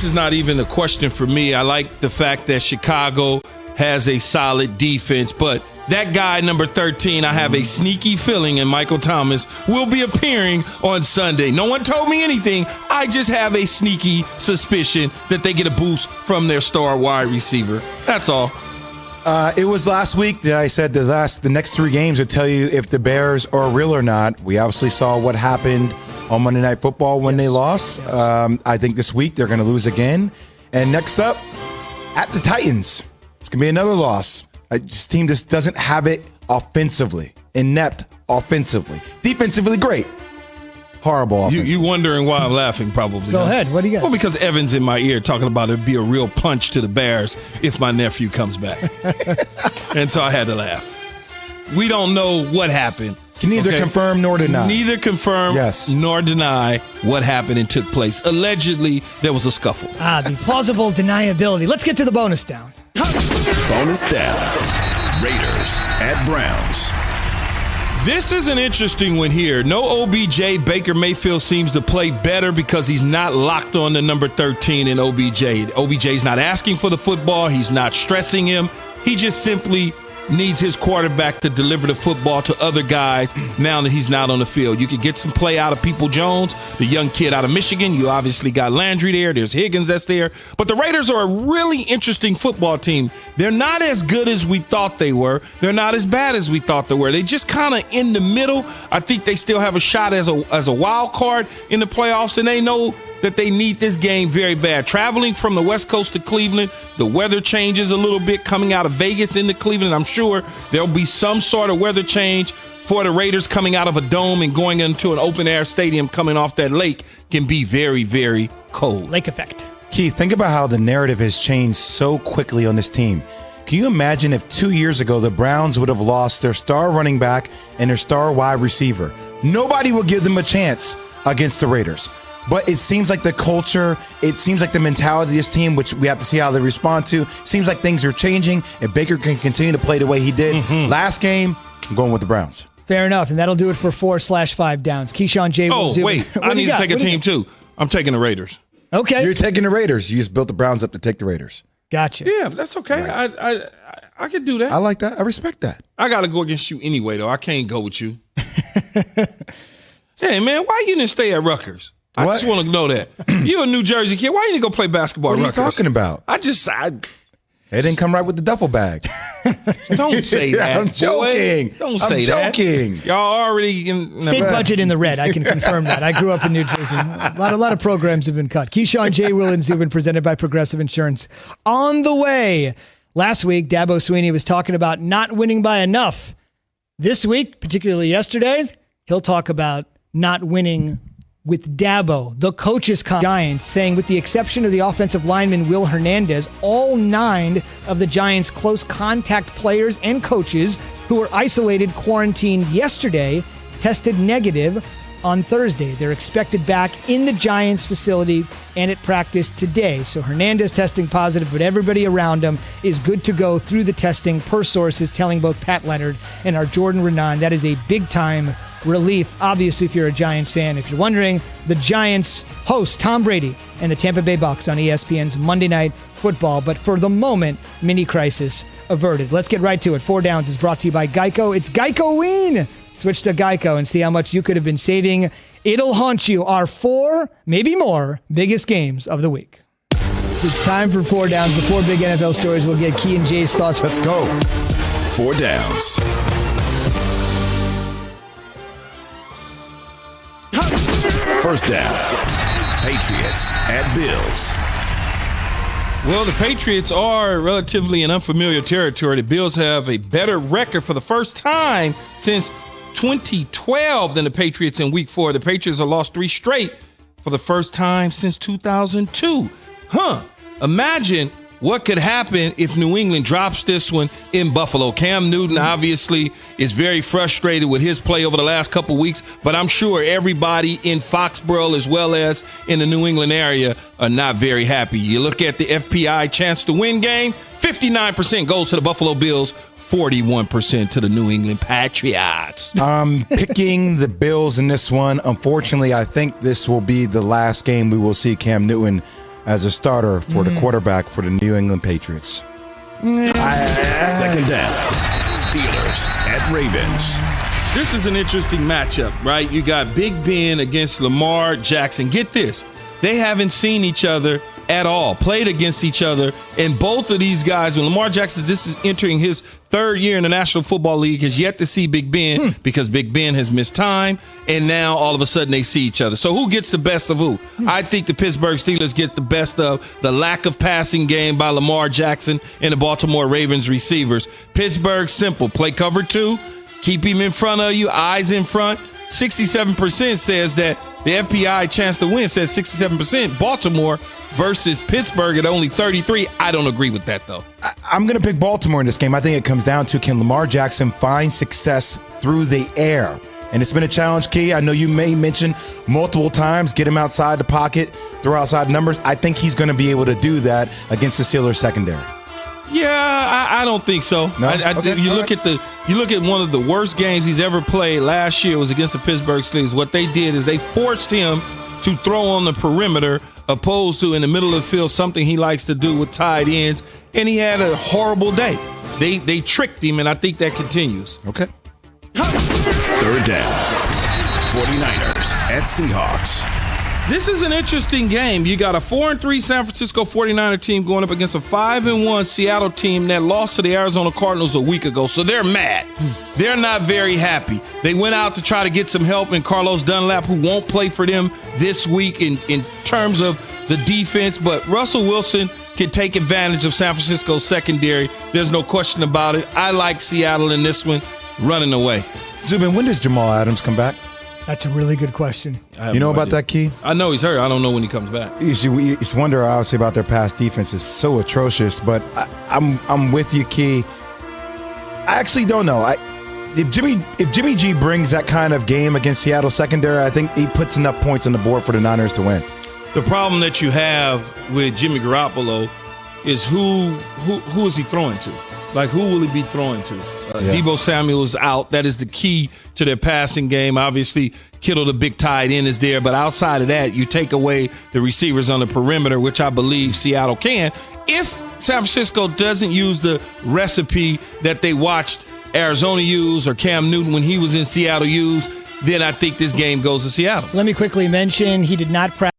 This is not even a question for me. I like the fact that Chicago has a solid defense, but that guy, number 13, I have a sneaky feeling, and Michael Thomas will be appearing on Sunday. No one told me anything. I just have a sneaky suspicion that they get a boost from their star wide receiver. That's all. It was last week that I said the next 3 games would tell you if the Bears are real or not. We obviously saw what happened on Monday Night Football when they lost. I think this week they're going to lose again. And next up, at the Titans, it's going to be another loss. This team just doesn't have it offensively, inept offensively. Defensively, great. Horrible offense. You wondering why I'm laughing, probably. Go ahead. What do you got? Well, because Evan's in my ear talking about it'd be a real punch to the Bears if my nephew comes back. And so I had to laugh. We don't know what happened. Can neither confirm nor deny. Neither confirm nor deny what happened and took place. Allegedly, there was a scuffle. The plausible deniability. Let's get to the bonus down. Bonus down. Raiders at Browns. This is an interesting one here. No OBJ. Baker Mayfield seems to play better because he's not locked on the number 13 in OBJ. OBJ's not asking for the football. He's not stressing him. He just simply needs his quarterback to deliver the football to other guys now that he's not on the field. You could get some play out of People Jones, the young kid out of Michigan. You obviously got Landry there. There's Higgins that's there. But the Raiders are a really interesting football team. They're not as good as we thought they were. They're not as bad as we thought they were. They just kind of in the middle. I think they still have a shot as a wild card in the playoffs, and they know that they need this game very bad. Traveling from the West Coast to Cleveland, the weather changes a little bit coming out of Vegas into Cleveland. I'm sure there'll be some sort of weather change for the Raiders coming out of a dome and going into an open-air stadium coming off that lake can be very, very cold. Lake effect. Keith, think about how the narrative has changed so quickly on this team. Can you imagine if 2 years ago the Browns would have lost their star running back and their star wide receiver? Nobody would give them a chance against the Raiders. But it seems like the culture, it seems like the mentality of this team, which we have to see how they respond to, seems like things are changing. If Baker can continue to play the way he did last game, I'm going with the Browns. Fair enough, and that'll do it for 4/5 downs. Keyshawn J. will zoom. Wait, I need to take a team too. I'm taking the Raiders. Okay. You're taking the Raiders. You just built the Browns up to take the Raiders. Gotcha. Yeah, that's okay. Right. I can do that. I like that. I respect that. I got to go against you anyway, though. I can't go with you. Hey, man, why you didn't stay at Rutgers? I just want to know that. You're a New Jersey kid. Why you didn't go play basketball at Rutgers? What are you talking about? It didn't come right with the duffel bag. Don't say that. I'm joking. Boy. Don't say that. I'm joking. Y'all already in state budget in the red. I can confirm that. I grew up in New Jersey. A lot of programs have been cut. Keyshawn J. Will and Zubin presented by Progressive Insurance. On the way. Last week, Dabo Sweeney was talking about not winning by enough. This week, particularly yesterday, he'll talk about not winning with Dabo. The coaches' Giants saying, with the exception of the offensive lineman Will Hernandez, all 9 of the Giants' close contact players and coaches who were isolated, quarantined yesterday, tested negative on Thursday. They're expected back in the Giants facility and at practice today. So Hernandez testing positive, but everybody around him is good to go through the testing, per sources telling both Pat Leonard and our Jordan Renan. That is a big-time relief, obviously, if you're a Giants fan. If you're wondering, the Giants host Tom Brady and the Tampa Bay Bucs on ESPN's Monday Night Football. But for the moment, mini crisis averted. Let's get right to it. 4 Downs is brought to you by Geico. It's Geico-ween. Switch to Geico and see how much you could have been saving. It'll haunt you. Our 4, maybe more, biggest games of the week. So it's time for 4 Downs. The 4 big NFL stories. We'll get Key and Jay's thoughts. Let's go. 4 Downs. First down. Patriots at Bills. Well, the Patriots are relatively in unfamiliar territory. The Bills have a better record for the first time since 2012 than the Patriots in Week 4. The Patriots have lost 3 straight for the first time since 2002. Imagine what could happen if New England drops this one in Buffalo. Cam Newton obviously is very frustrated with his play over the last couple weeks, but I'm sure everybody in Foxborough as well as in the New England area are not very happy. You look at the FPI chance to win game, 59% goes to the Buffalo Bills, 41% to the New England Patriots. I'm picking the Bills in this one. Unfortunately, I think this will be the last game we will see Cam Newton as a starter for the quarterback for the New England Patriots. Second down. Steelers at Ravens. This is an interesting matchup, right? You got Big Ben against Lamar Jackson. Get this. They haven't seen each other at all, played against each other. And both of these guys, when Lamar Jackson, this is entering his third year in the National Football League, has yet to see Big Ben because Big Ben has missed time. And now all of a sudden they see each other. So who gets the best of who? I think the Pittsburgh Steelers get the best of the lack of passing game by Lamar Jackson and the Baltimore Ravens receivers. Pittsburgh, simple. Play cover 2. Keep him in front of you, eyes in front. 67% says that the FPI chance to win says 67%. Baltimore versus Pittsburgh at only 33. I don't agree with that, though. I'm going to pick Baltimore in this game. I think it comes down to, can Lamar Jackson find success through the air? And it's been a challenge, Key. I know you may mention multiple times, get him outside the pocket, throw outside numbers. I think he's going to be able to do that against the Steelers secondary. Yeah, I don't think so. No? Okay. You look at one of the worst games he's ever played last year was against the Pittsburgh Steelers. What they did is they forced him to throw on the perimeter opposed to in the middle of the field, something he likes to do with tight ends, and he had a horrible day. They tricked him, and I think that continues. Okay. Third down. 49ers at Seahawks. This is an interesting game. You got a 4-3 San Francisco 49er team going up against a 5-1 Seattle team that lost to the Arizona Cardinals a week ago. So they're mad. They're not very happy. They went out to try to get some help in Carlos Dunlap, who won't play for them this week in terms of the defense. But Russell Wilson can take advantage of San Francisco's secondary. There's no question about it. I like Seattle in this one, running away. Zubin, when does Jamal Adams come back? That's a really good question. You know about that, Key? I know he's hurt. I don't know when he comes back. You wonder, obviously, about their pass defense is so atrocious, but I'm with you, Key. I actually don't know. If Jimmy G brings that kind of game against Seattle secondary, I think he puts enough points on the board for the Niners to win. The problem that you have with Jimmy Garoppolo is who is he throwing to? Like, who will he be throwing to? Deebo Samuel is out. That is the key to their passing game. Obviously, Kittle, the big tight end, is there. But outside of that, you take away the receivers on the perimeter, which I believe Seattle can. If San Francisco doesn't use the recipe that they watched Arizona use or Cam Newton when he was in Seattle use, then I think this game goes to Seattle. Let me quickly mention he did not practice